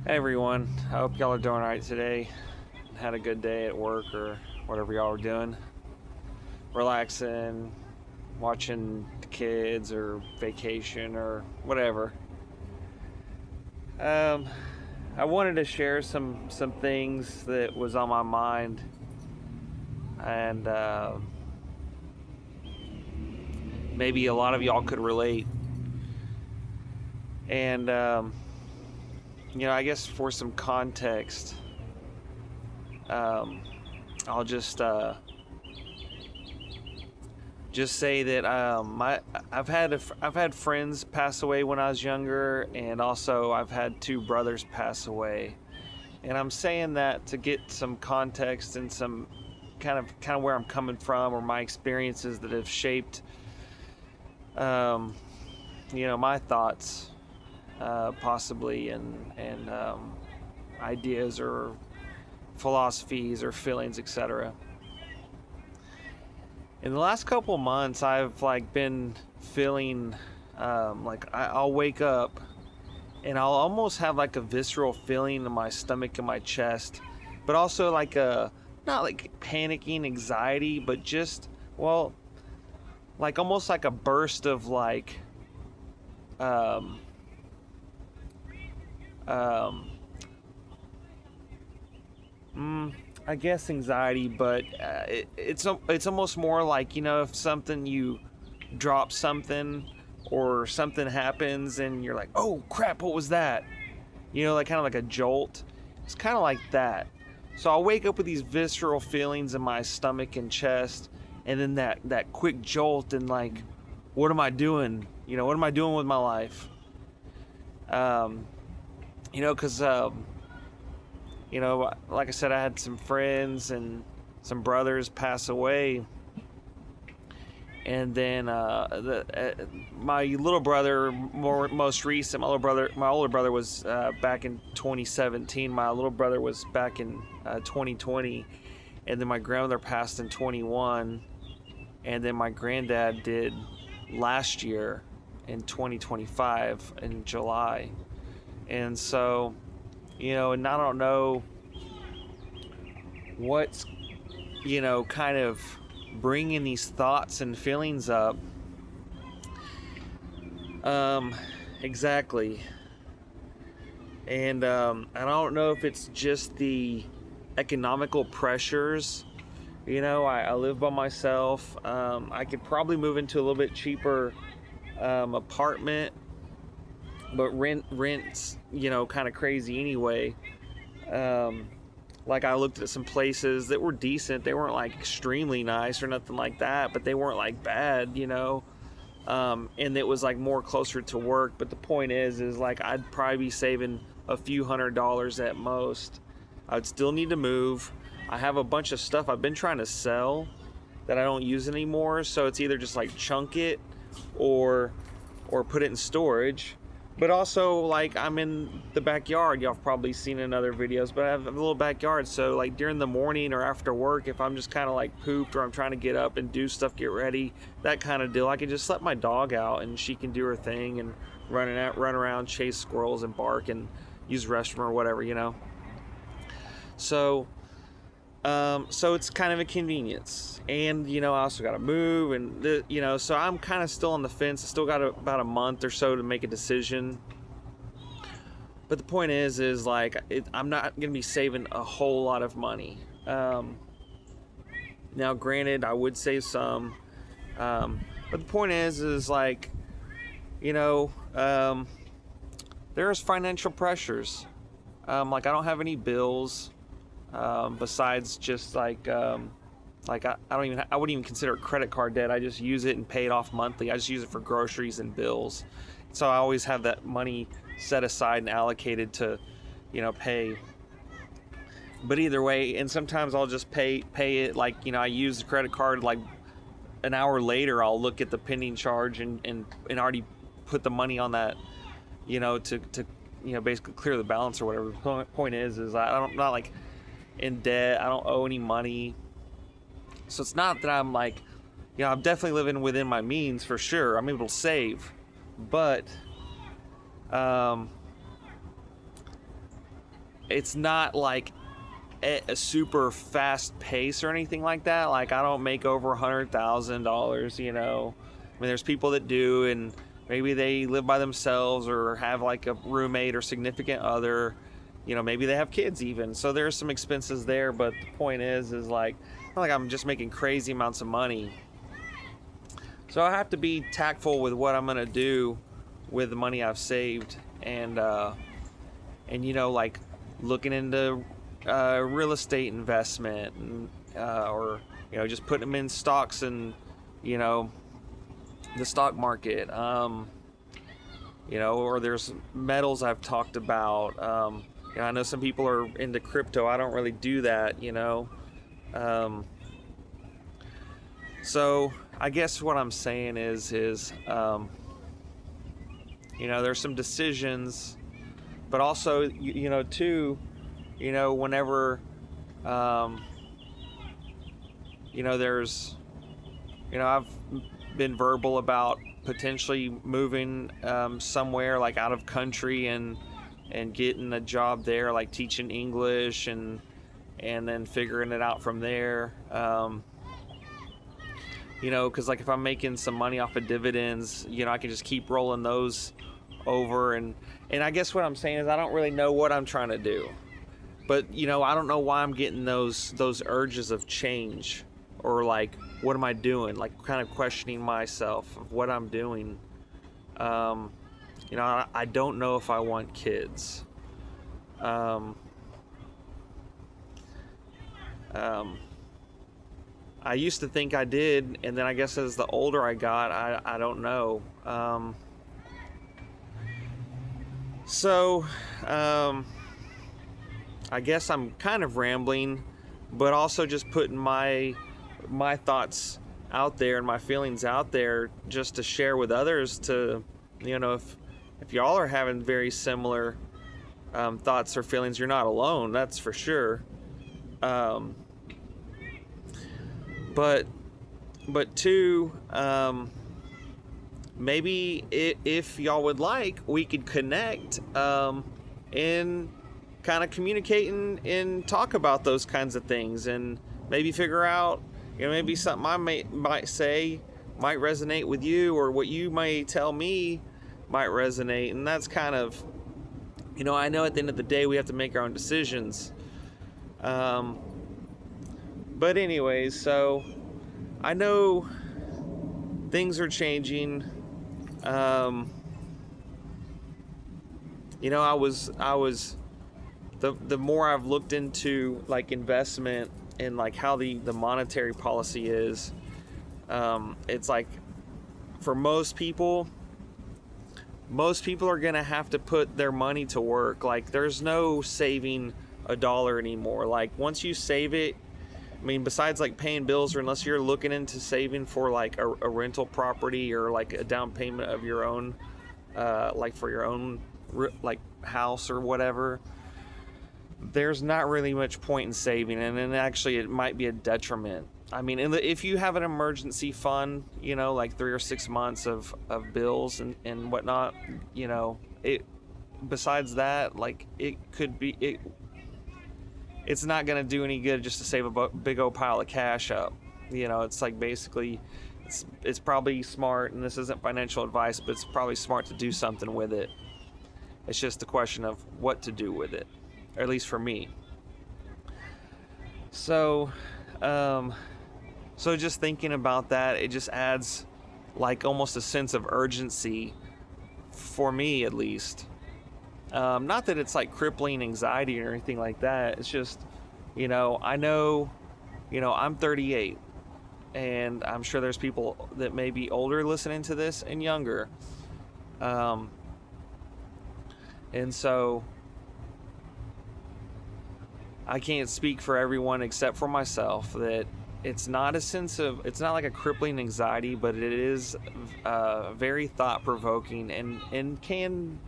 Hey everyone, I hope y'all are doing alright today. Had a good day at work or whatever y'all are doing. Relaxing, watching the kids or vacation or whatever. Um, I wanted to share some things that was on my mind, and maybe a lot of y'all could relate. And I guess for some context, um, I'll just say that I've had friends pass away when I was younger, and also I've had two brothers pass away. And I'm saying that to get some context and some kind of where I'm coming from or my experiences that have shaped um, my thoughts, possibly, and ideas or philosophies or feelings, etc. In the last couple months, I've been feeling I'll wake up and I'll almost have like a visceral feeling in my stomach and my chest, but also like a not like panicking anxiety, but just like almost like a burst of um, um, I guess anxiety, but it's almost more like if something you drop something or something happens and you're like, oh crap, what was that? Like kind of like a jolt. It's kind of like that. So I'll wake up with these visceral feelings in my stomach and chest, and then that quick jolt and like, what am I doing? What am I doing with my life? Um, because like I said, I had some friends and some brothers pass away, and then my little brother, most recent, my older brother was back in 2017. My little brother was back in 2020, and then my grandmother passed in 21, and then my granddad did last year in 2025 in July, and so and I don't know what's kind of bringing these thoughts and feelings up. Um, exactly. And I don't know if it's just the economical pressures. I live by myself. I could probably move into a little bit cheaper apartment, but rent's kind of crazy anyway. Um, like I looked at some places that were decent. They weren't like extremely nice or nothing like that, but they weren't like bad. And it was like more closer to work. But the point is like I'd probably be saving a few $100s at most. I'd still need to move. I have a bunch of stuff I've been trying to sell that I don't use anymore. So it's either just like chunk it or put it in storage. But also, like, I'm in the backyard. Y'all have probably seen in other videos, but I have a little backyard. So, like, during the morning or after work, if I'm just kind of like pooped or I'm trying to get up and do stuff, get ready, that kind of deal, I can just let my dog out and she can do her thing and run around, chase squirrels and bark and use the restroom or whatever. So, so it's kind of a convenience, and I also got to move, and so I'm kind of still on the fence. I still got about a month or so to make a decision. But the point is like I'm not gonna be saving a whole lot of money. Now, granted, I would save some, but the point is like you know, um, there's financial pressures. Like I don't have any bills. Besides just I wouldn't even consider it credit card debt. I just use it and pay it off monthly. I just use it for groceries and bills. So I always have that money set aside and allocated to pay. But either way, and sometimes I'll just pay it like I use the credit card, like an hour later I'll look at the pending charge and already put the money on that to basically clear the balance or whatever. The point is I'm not like in debt. I don't owe any money. So it's not that I'm like, I'm definitely living within my means for sure. I'm able to save. But it's not like a super fast pace or anything like that. Like, I don't make over $100,000, you know. I mean, there's people that do, and maybe they live by themselves or have like a roommate or significant other, you know, maybe they have kids even. So there's some expenses there, but the point is like, not like I'm just making crazy amounts of money. So I have to be tactful with what I'm gonna do with the money I've saved, and you know, like looking into real estate investment, and, or you know, just putting them in stocks and, you know, the stock market, you know, or there's metals I've talked about. You know, I know some people are into crypto. I don't really do that, you know. So I guess what I'm saying is you know, there's some decisions, but also, you know, too, you know, whenever, you know, there's, you know, I've been verbal about potentially moving somewhere like out of country and getting a job there, like teaching English, and then figuring it out from there. You know, because like if I'm making some money off of dividends, you know, I can just keep rolling those over, and I guess what I'm saying is I don't really know what I'm trying to do, but you know, I don't know why I'm getting those urges of change, or like, what am I doing? Like, kind of questioning myself of what I'm doing. You know, I don't know if I want kids. I used to think I did, and then I guess as the older I got, I don't know. So, I guess I'm kind of rambling, but also just putting my thoughts out there and my feelings out there just to share with others, to, you know, if y'all are having very similar thoughts or feelings, you're not alone, that's for sure. But two, maybe if y'all would like, we could connect and kind of communicate and talk about those kinds of things, and maybe figure out, you know, maybe something I might say might resonate with you, or what you may tell me might resonate. And that's kind of, you know, I know at the end of the day we have to make our own decisions. But anyways, so I know things are changing. You know, I was the more I've looked into like investment and like how the monetary policy is, it's like, for most people are gonna have to put their money to work. Like, there's no saving a dollar anymore. Like, once you save it, I mean, besides like paying bills, or unless you're looking into saving for like a rental property, or like a down payment of your own, like for your own like house or whatever, there's not really much point in saving, and then actually it might be a detriment. I mean, if you have an emergency fund, you know, like 3 or 6 months of bills and whatnot, you know, besides that, like, it's not going to do any good just to save a big old pile of cash up. You know, it's like, basically, it's probably smart, and this isn't financial advice, but it's probably smart to do something with it. It's just a question of what to do with it, or at least for me. So, so just thinking about that, it just adds like almost a sense of urgency, for me at least. Not that it's like crippling anxiety or anything like that. It's just, you know, I know, you know, I'm 38, and I'm sure there's people that may be older listening to this, and younger. And so I can't speak for everyone except for myself, that it's not like a crippling anxiety, but it is very thought-provoking, and can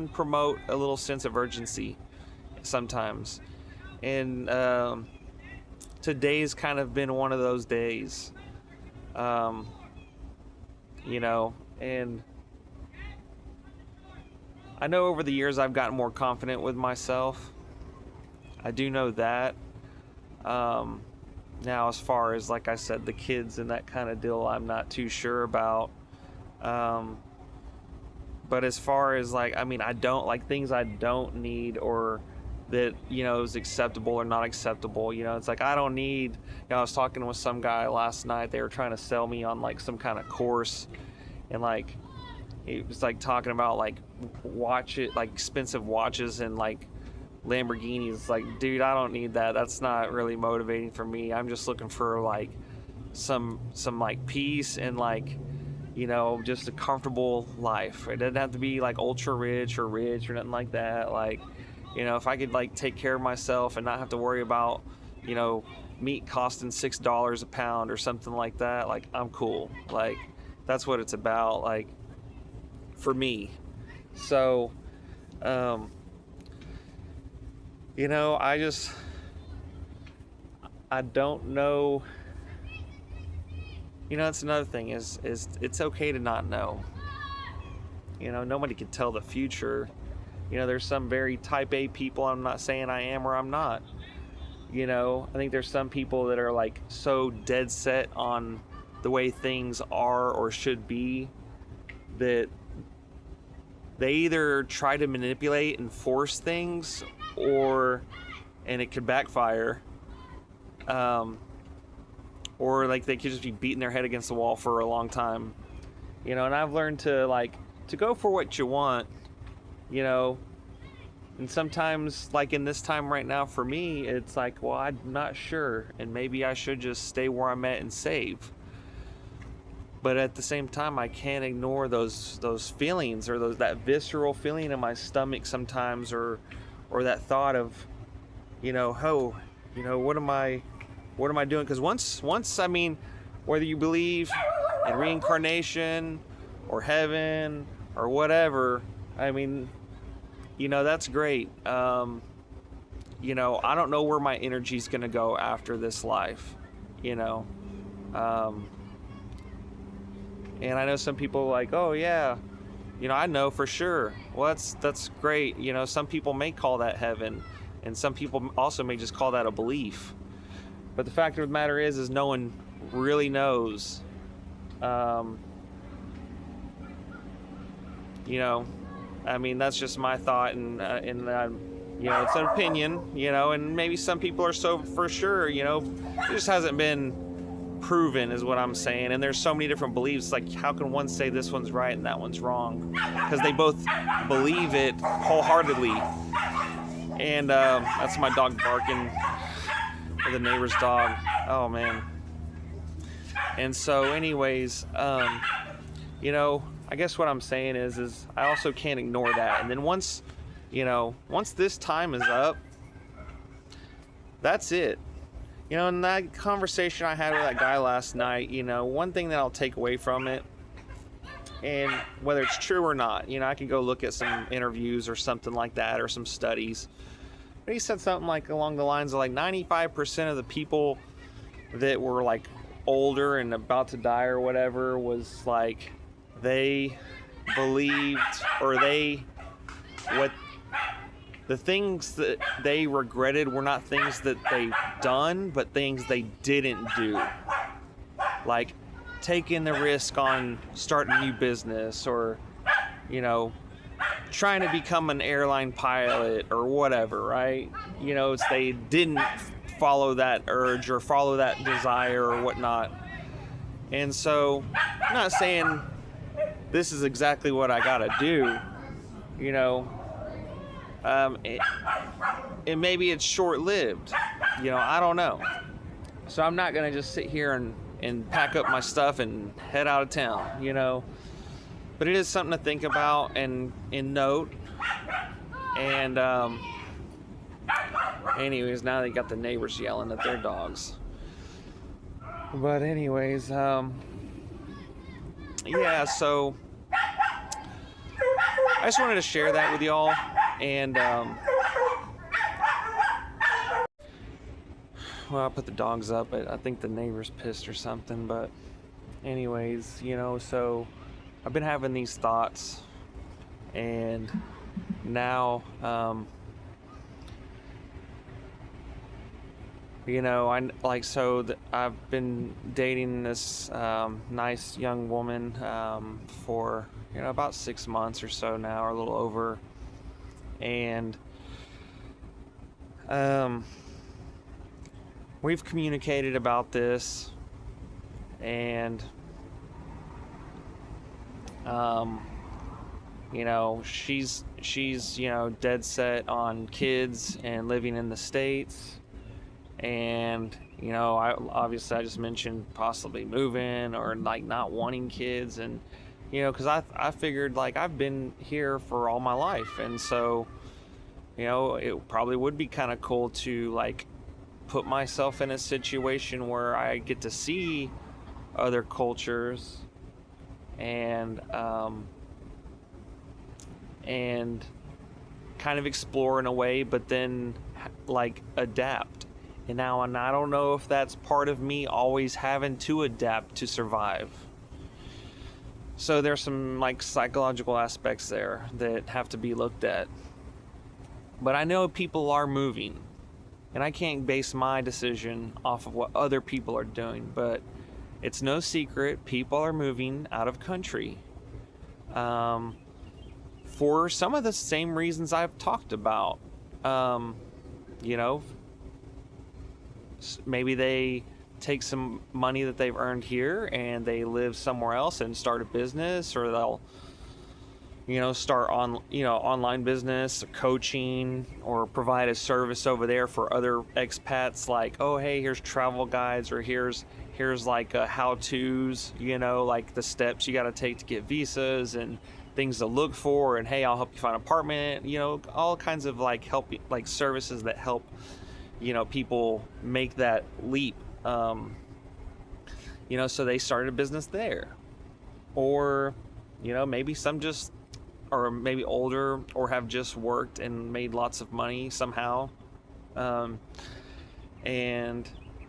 promote a little sense of urgency sometimes. And today's kind of been one of those days, you know, and I know over the years I've gotten more confident with myself, I do know that. Now, as far as, like I said, the kids and that kind of deal, I'm not too sure about. But as far as, like, I mean, I don't like things I don't need, or that, is acceptable or not acceptable. It's like, I don't need, I was talking with some guy last night. They were trying to sell me on like some kind of course, and like he was like talking about like expensive watches and like Lamborghinis. Like, dude, I don't need that. That's not really motivating for me. I'm just looking for like some like peace and like, just a comfortable life. It doesn't have to be like ultra rich or nothing like that. Like, if I could like take care of myself and not have to worry about, meat costing $6 a pound or something like that, like, I'm cool. Like, that's what it's about, like, for me. So, I don't know. That's another thing is it's okay to not know. Nobody can tell the future. There's some very type A people. I'm not saying I am or I'm not. I think there's some people that are like so dead set on the way things are or should be that they either try to manipulate and force things, and it could backfire, or like they could just be beating their head against the wall for a long time. And I've learned to go for what you want, and sometimes, like in this time right now for me, it's like, well, I'm not sure, and maybe I should just stay where I'm at and save. But at the same time, I can't ignore those feelings, or that visceral feeling in my stomach sometimes, or that thought of, what am I doing? Because once, I mean, whether you believe in reincarnation or heaven or whatever, I mean, that's great. I don't know where my energy's gonna go after this life, and I know some people like, oh yeah, I know for sure. Well, that's great. Some people may call that heaven, and some people also may just call that a belief. But the fact of the matter is no one really knows. I mean, that's just my thought, and it's an opinion, and maybe some people are so for sure, it just hasn't been proven, is what I'm saying. And there's so many different beliefs. Like, how can one say this one's right and that one's wrong? Because they both believe it wholeheartedly. And that's my dog barking, or the neighbor's dog. Oh man. And so, anyways, I guess what I'm saying is I also can't ignore that. And then once this time is up, that's it. In that conversation I had with that guy last night, one thing that I'll take away from it, and whether it's true or not, I could go look at some interviews or something like that, or some studies. But he said something like along the lines of like 95% of the people that were like older and about to die or whatever was like they believed, or the things that they regretted were not things that they've done, but things they didn't do. Like taking the risk on starting a new business, or, trying to become an airline pilot or whatever, right? It's they didn't follow that urge or follow that desire or whatnot. And so, I'm not saying this is exactly what I gotta do, and maybe it's short-lived, I don't know. So I'm not gonna just sit here and pack up my stuff and head out of town, but it is something to think about and note. And anyways, now they got the neighbors yelling at their dogs. But anyways, yeah, so I just wanted to share that with y'all. And well, I put the dogs up, but I think the neighbor's pissed or something. But anyways, so I've been having these thoughts, and now I've been dating this nice young woman for about 6 months or so now, or a little over, and um, we've communicated about this, and um, she's dead set on kids and living in the States. And I just mentioned possibly moving, or like not wanting kids. And because I figured, like, I've been here for all my life, and so it probably would be kind of cool to like put myself in a situation where I get to see other cultures, and and kind of explore in a way, but then like adapt. And I don't know if that's part of me always having to adapt to survive. So there's some like psychological aspects there that have to be looked at. But I know people are moving, and I can't base my decision off of what other people are doing, but it's no secret people are moving out of country. For some of the same reasons I've talked about. You know, maybe they take some money that they've earned here and they live somewhere else and start a business, or they'll start online business, or coaching, or provide a service over there for other expats, like, oh hey, here's travel guides, or here's like how-tos, like the steps you got to take to get visas and things to look for, and hey, I'll help you find an apartment, all kinds of like services that help people make that leap. So they started a business there. Or maybe some just, or maybe older, or have just worked and made lots of money somehow, and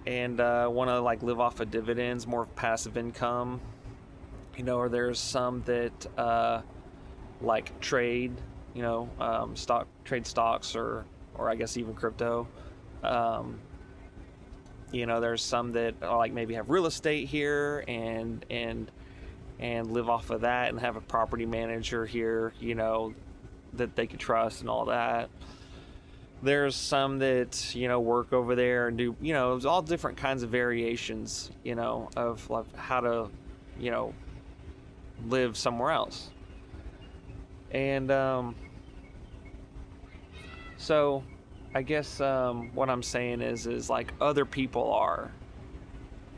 want to like live off of dividends, more passive income. Or there's some that like trade, trade stocks, or I guess even crypto. There's some that like maybe have real estate here and live off of that, and have a property manager here, that they could trust and all that. There's some that work over there and do all different kinds of variations of like how to live somewhere else. And so I guess what I'm saying is like other people are.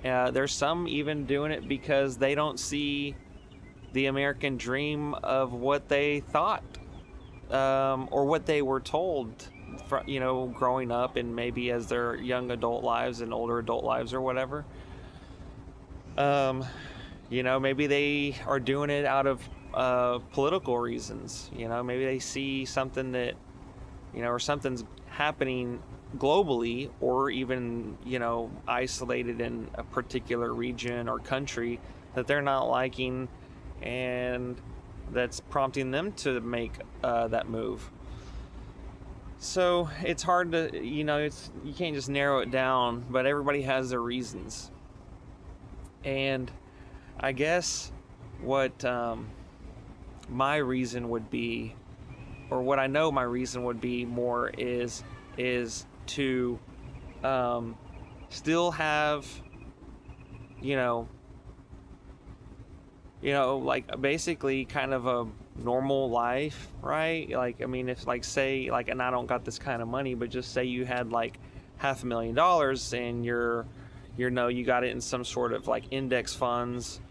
There's some even doing it because they don't see the American dream of what they thought, or what they were told, growing up, and maybe as their young adult lives and older adult lives or whatever. Maybe they are doing it out of political reasons. Maybe they see something that, or something's happening globally, or even isolated in a particular region or country that they're not liking, and that's prompting them to make that move. So it's hard to you can't just narrow it down, but everybody has their reasons. And I guess what my reason would be, or what I know my reason would be more, is to still have like basically kind of a normal life, right? Like, I mean, if like, say, like, and I don't got this kind of money, but just say you had like $500,000 and you got it in some sort of like index funds,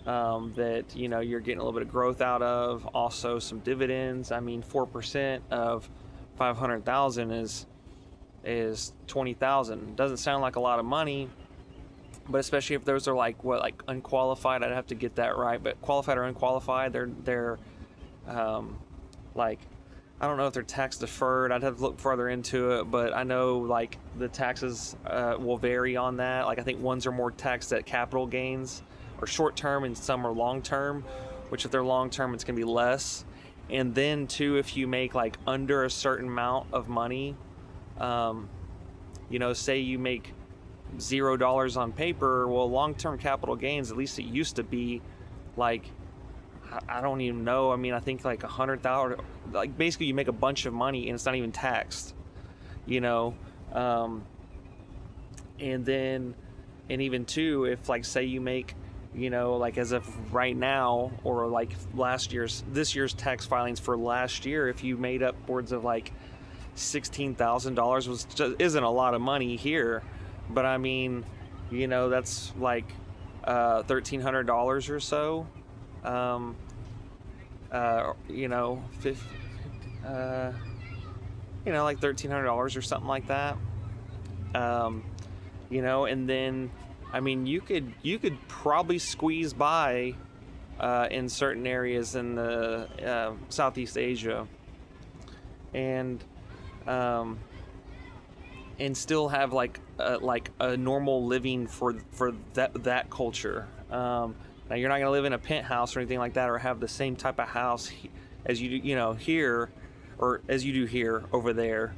that you're getting a little bit of growth out of, also some dividends. I mean, 4% of 500,000 is 20,000. Doesn't sound like a lot of money, but especially if those are like unqualified, I'd have to get that right, but qualified or unqualified, they're like, I don't know if they're tax deferred. I'd have to look further into it, but I know like the taxes will vary on that. Like, I think ones are more taxed at capital gains or short term, and some are long term, which if they're long term, it's gonna be less. And then too, if you make like under a certain amount of money, say you make $0 on paper. Well, long-term capital gains, at least it used to be like, I don't even know. I mean, I think like 100,000, like basically you make a bunch of money and it's not even taxed, and then, and even too, if like say you make, like as of right now, or like this year's tax filings for last year, if you made upwards of like $16,000, which just isn't a lot of money here, but I mean, that's like $1,300 or so. Like $1,300 or something like that. And then, I mean, you could probably squeeze by in certain areas in the Southeast Asia, and still have like a normal living for that culture. Now you're not going to live in a penthouse or anything like that, or have the same type of house as you do, here, or as you do here over there.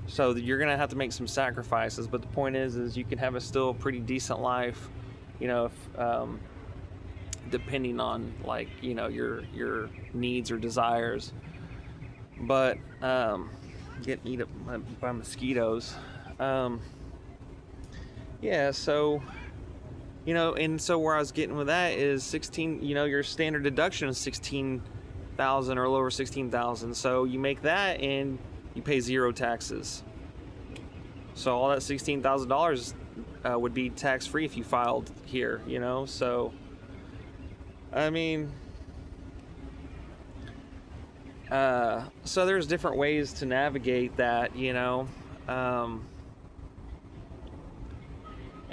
So you're going to have to make some sacrifices. But the point is you can have a still pretty decent life, if, depending on like your needs or desires. But getting eaten up by mosquitoes. So. And so where I was getting with that is 16, your standard deduction is 16,000 or lower 16,000. So you make that and you pay zero taxes. So all that $16,000 would be tax free if you filed here, so I mean, so there's different ways to navigate that,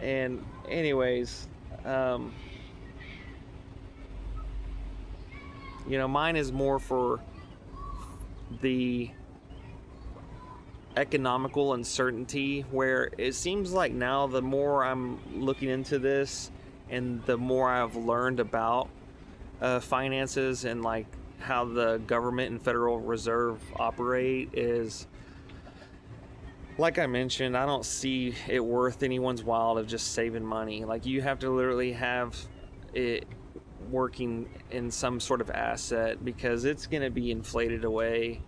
and anyways, mine is more for the economical uncertainty, where it seems like now the more I'm looking into this and the more I've learned about finances and like how the government and Federal Reserve operate, is like I mentioned, I don't see it worth anyone's while of just saving money. Like, you have to literally have it working in some sort of asset, because it's going to be inflated away.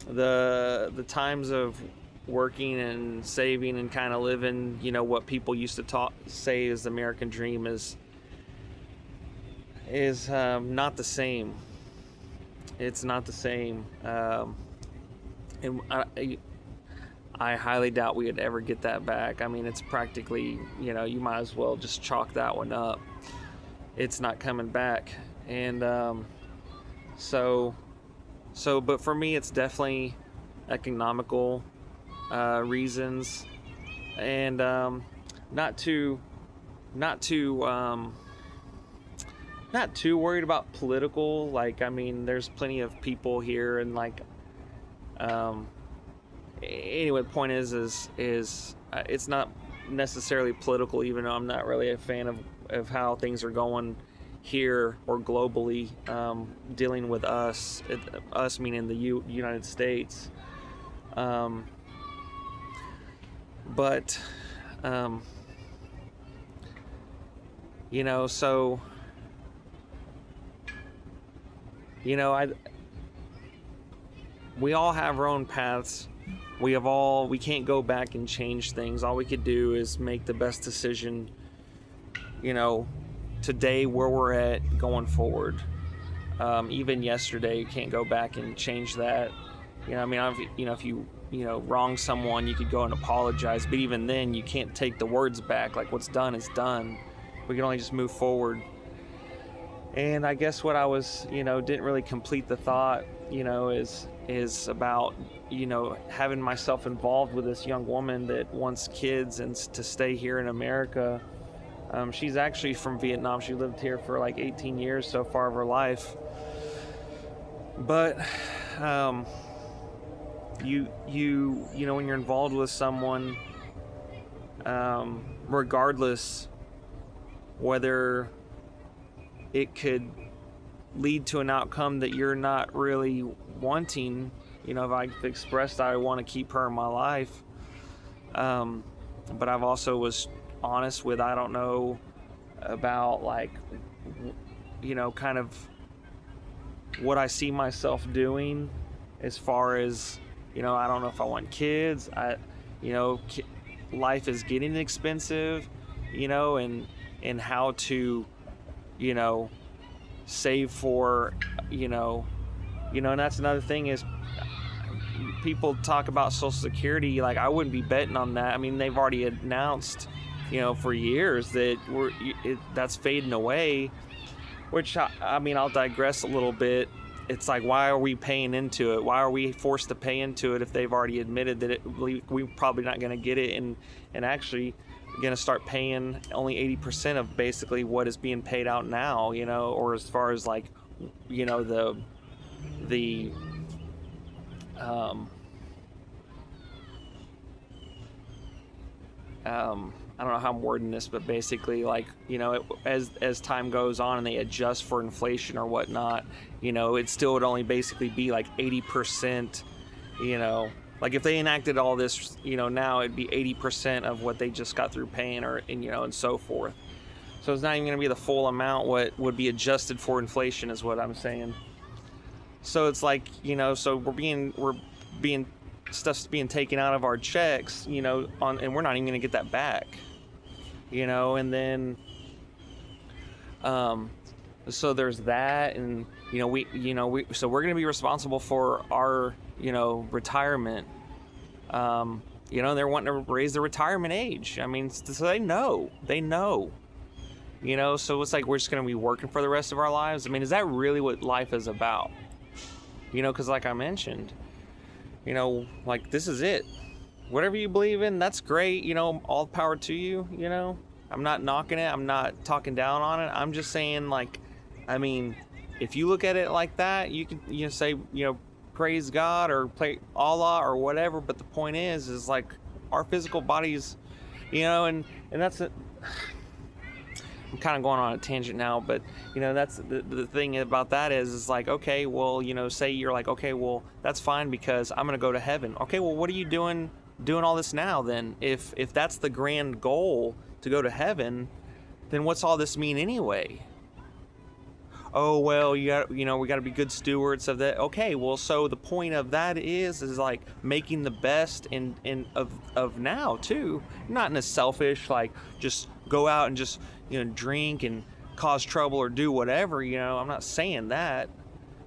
The times of working and saving and kind of living, what people used to say is the American dream, is not the same. It's not the same. And I highly doubt we would ever get that back. I mean, it's practically, you might as well just chalk that one up. It's not coming back. And but for me, it's definitely economical reasons, and not too worried about political. Like, I mean, there's plenty of people here, and like, anyway, the point is it's not necessarily political, even though I'm not really a fan of how things are going here or globally, dealing with us meaning the United States. But so we all have our own paths. We can't go back and change things. All we could do is make the best decision, today, where we're at going forward. Even yesterday, you can't go back and change that. If you wrong someone, you could go and apologize, but even then you can't take the words back. Like, what's done is done. We can only just move forward. And I guess what I was, didn't really complete the thought, is about, having myself involved with this young woman that wants kids and to stay here in America. She's actually from Vietnam. She lived here for like 18 years so far of her life. But when you're involved with someone, regardless whether it could lead to an outcome that you're not really wanting, You know, if I've expressed I want to keep her in my life. But I've also was honest with, I don't know about, like, you know, kind of what I see myself doing as far as, you know, I don't know if I want kids. You know, life is getting expensive, you know, and how to, you know, save for, you know, and that's another thing is people talk about Social Security. Like, I wouldn't be betting on that. I mean, they've already announced, you know, for years that that's fading away, which I mean, I'll digress a little bit. It's like, why are we paying into it? Why are we forced to pay into it if they've already admitted that we're probably not going to get it, and actually going to start paying only 80% of basically what is being paid out now, you know, or as far as, like, you know, the I don't know how I'm wording this, but basically, like, you know, as time goes on and they adjust for inflation or whatnot, you know, it still would only basically be like 80%, you know, like if they enacted all this, you know, now it'd be 80% of what they just got through paying, and you know, and so forth. So it's not even going to be the full amount what would be adjusted for inflation, is what I'm saying. So it's like, you know, so we're being stuff's being taken out of our checks, you know, and we're not even going to get that back, you know. And then so there's that, and you know, so we're going to be responsible for our, you know, retirement. You know, they're wanting to raise the retirement age. I mean, so they know, you know. So it's like we're just going to be working for the rest of our lives. I mean, is that really what life is about? You know, because like I mentioned, you know, like, this is it. Whatever you believe in, that's great. You know, all power to you, you know. I'm not knocking it. I'm not talking down on it. I'm just saying, like, I mean, if you look at it like that, you can, you know, say, you know, praise God or play Allah or whatever. But the point is like, our physical bodies, you know, and that's it. I'm kind of going on a tangent now, but you know, that's the thing about that is like, okay, well, you know, say you're like, okay, well, that's fine because I'm gonna go to heaven. Okay, well, what are you doing all this now then? If that's the grand goal, to go to heaven, then what's all this mean anyway? Oh, well, you know, we got to be good stewards of that. Okay, well, so the point of that is like making the best of now too, not in a selfish, like, just go out and just, you know, drink and cause trouble or do whatever, you know. I'm not saying that,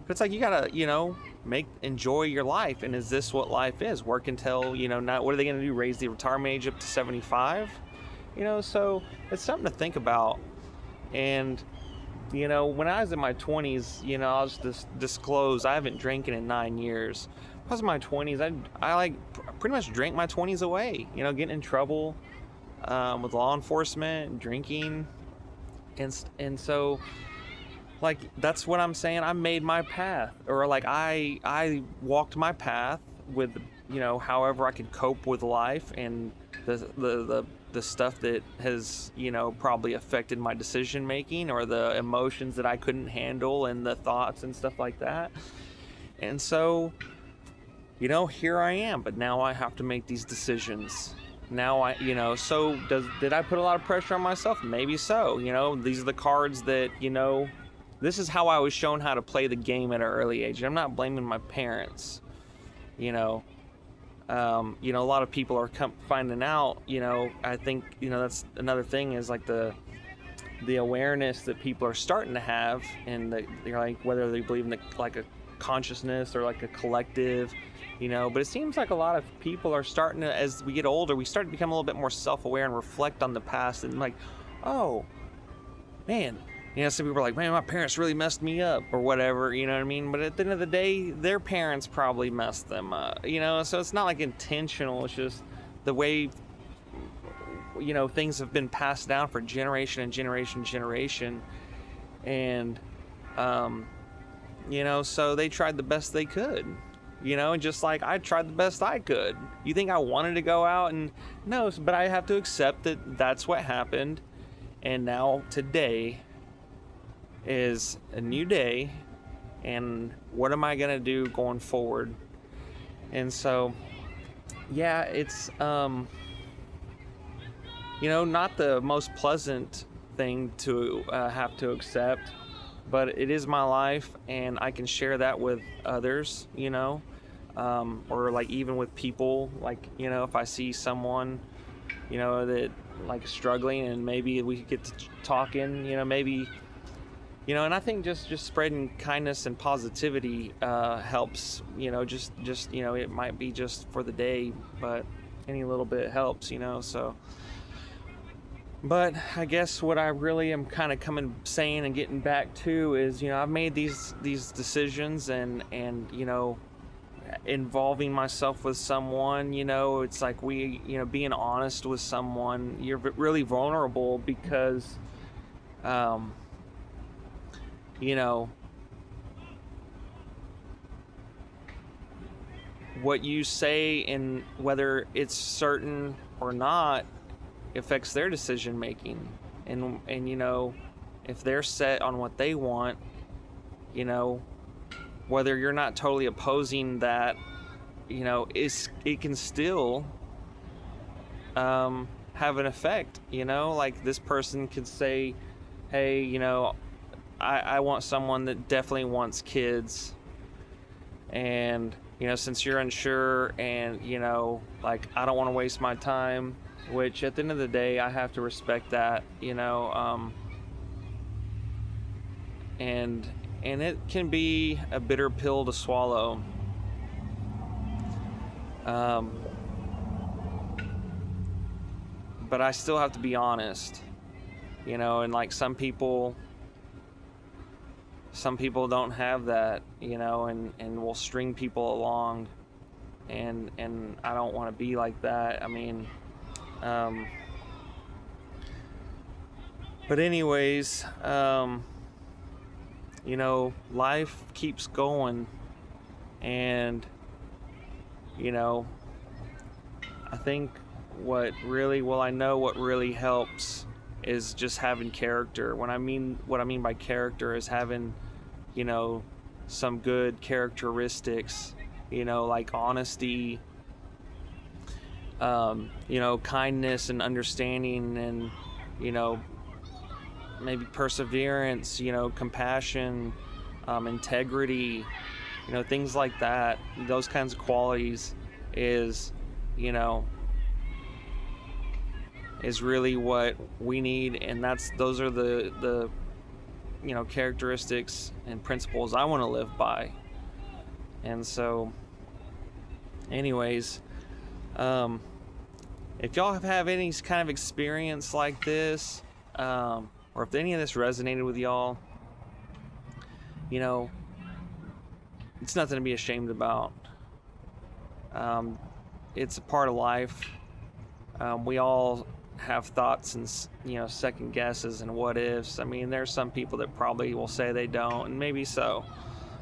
but it's like, you gotta, you know, enjoy your life. And is this what life is? Work until, you know, not, what are they gonna do, raise the retirement age up to 75? You know, so it's something to think about. And you know, when I was in my 20s, you know, I'll just disclose, I haven't drinking in 9 years. When I was in my 20s, I like pretty much drank my 20s away, you know, getting in trouble with law enforcement, drinking, and so, like, that's what I'm saying. I made my path, or like, I walked my path with, you know, however I could cope with life and the stuff that has, you know, probably affected my decision making, or the emotions that I couldn't handle, and the thoughts and stuff like that. And so, you know, here I am, but now I have to make these decisions. Now I, you know, so did I put a lot of pressure on myself? Maybe so. You know, these are the cards that, you know, this is how I was shown how to play the game at an early age. I'm not blaming my parents, you know. You know, a lot of people are finding out, you know, I think, you know, that's another thing, is like the awareness that people are starting to have, and they're like, whether they believe in like a consciousness or like a collective, you know. But it seems like a lot of people are starting to, as we get older, we start to become a little bit more self-aware and reflect on the past, and like, oh man, you know, some people are like, man, my parents really messed me up or whatever, you know what I mean? But at the end of the day, their parents probably messed them up, you know? So it's not like intentional. It's just the way, you know, things have been passed down for generation and generation. And, you know, so they tried the best they could, you know, and just like I tried the best I could. You think I wanted to go out and, no, but I have to accept that that's what happened. And now today is a new day, and what am I gonna do going forward? And so, yeah, it's not the most pleasant thing to have to accept, but it is my life, and I can share that with others, or like even with people, like, if I see someone, that like struggling, and maybe we could get to talking, maybe, and I think just spreading kindness and positivity helps, just, it might be just for the day, but any little bit helps, so. But I guess what I really am kind of saying and getting back to is, I've made these decisions, and involving myself with someone, it's like being honest with someone, you're really vulnerable because, um, you know, what you say and whether it's certain or not affects their decision making, and if they're set on what they want, whether you're not totally opposing that, it can still have an effect, like this person could say, hey, I want someone that definitely wants kids, and since you're unsure, and like, I don't want to waste my time, which at the end of the day I have to respect that, and it can be a bitter pill to swallow, but I still have to be honest, and like some people don't have that, and will string people along, and I don't want to be like that. I mean, but anyways, life keeps going, and I think I know what really helps is just having character. What I mean by character is having, some good characteristics, like honesty, kindness and understanding, and, maybe perseverance, compassion, integrity, things like that. Those kinds of qualities is, is really what we need, and those are the characteristics and principles I want to live by. And so, anyways, if y'all have any kind of experience like this, or if any of this resonated with y'all, it's nothing to be ashamed about. It's a part of life. We all have thoughts and, second guesses and what ifs. I mean, there's some people that probably will say they don't, and maybe so.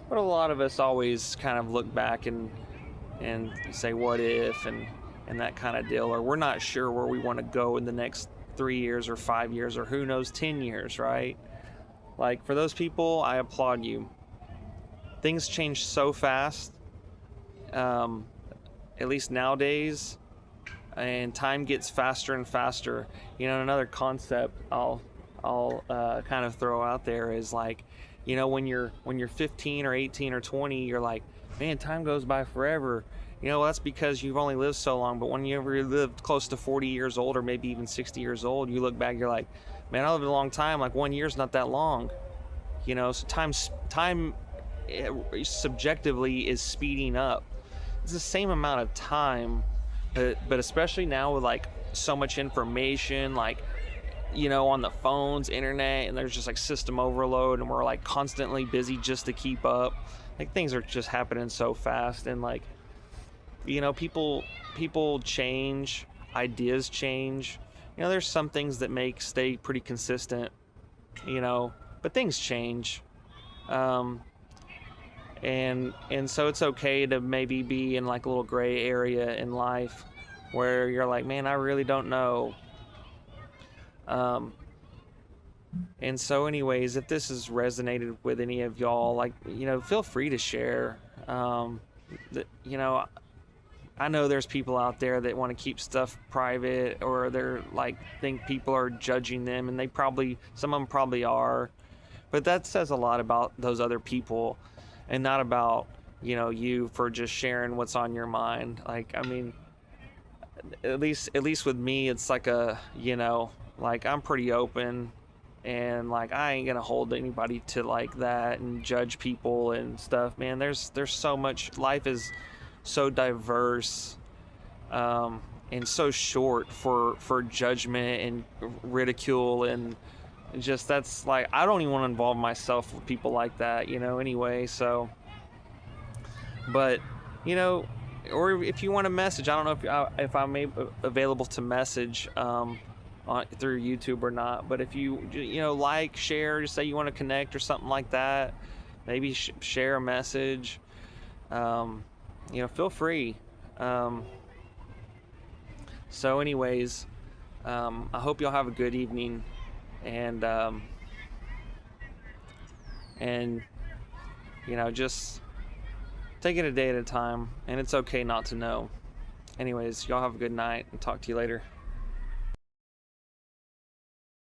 But a lot of us always kind of look back and say what if, and that kind of deal, or we're not sure where we want to go in the next 3 years or 5 years, or who knows, 10 years, right? Like, for those people, I applaud you. Things change so fast, at least nowadays, and time gets faster and faster. Another concept I'll kind of throw out there is, like, when you're 15 or 18 or 20, you're like, man, time goes by forever. That's because you've only lived so long. But when you ever lived close to 40 years old, or maybe even 60 years old, you look back, you're like, man, I lived a long time. Like, 1 year's not that long. So time subjectively is speeding up. It's the same amount of time, but especially now with, like, so much information, like, on the phones, internet, and there's just like system overload, and we're like constantly busy just to keep up. Like, things are just happening so fast, and like, people change, ideas change. There's some things that stay pretty consistent, but things change. And so it's okay to maybe be in like a little gray area in life where you're like, man, I really don't know. And so anyways, if this has resonated with any of y'all, like, feel free to share. I know there's people out there that want to keep stuff private, or they're like think people are judging them, and some of them probably are. But that says a lot about those other people, and not about, you for just sharing what's on your mind. Like, I mean, at least with me, it's like like I'm pretty open, and like I ain't gonna hold anybody to like that and judge people and stuff. Man, there's so much. Life is so diverse, and so short for judgment and ridicule, and just that's like, I don't even want to involve myself with people like that, anyway. So, but or if you want to message, I don't know if I'm available to message through YouTube or not. But if you like, share, just say you want to connect or something like that, maybe share a message. Feel free. So anyways, I hope y'all have a good evening, and just take it a day at a time, and it's okay not to know. Anyways, y'all have a good night, and talk to you later.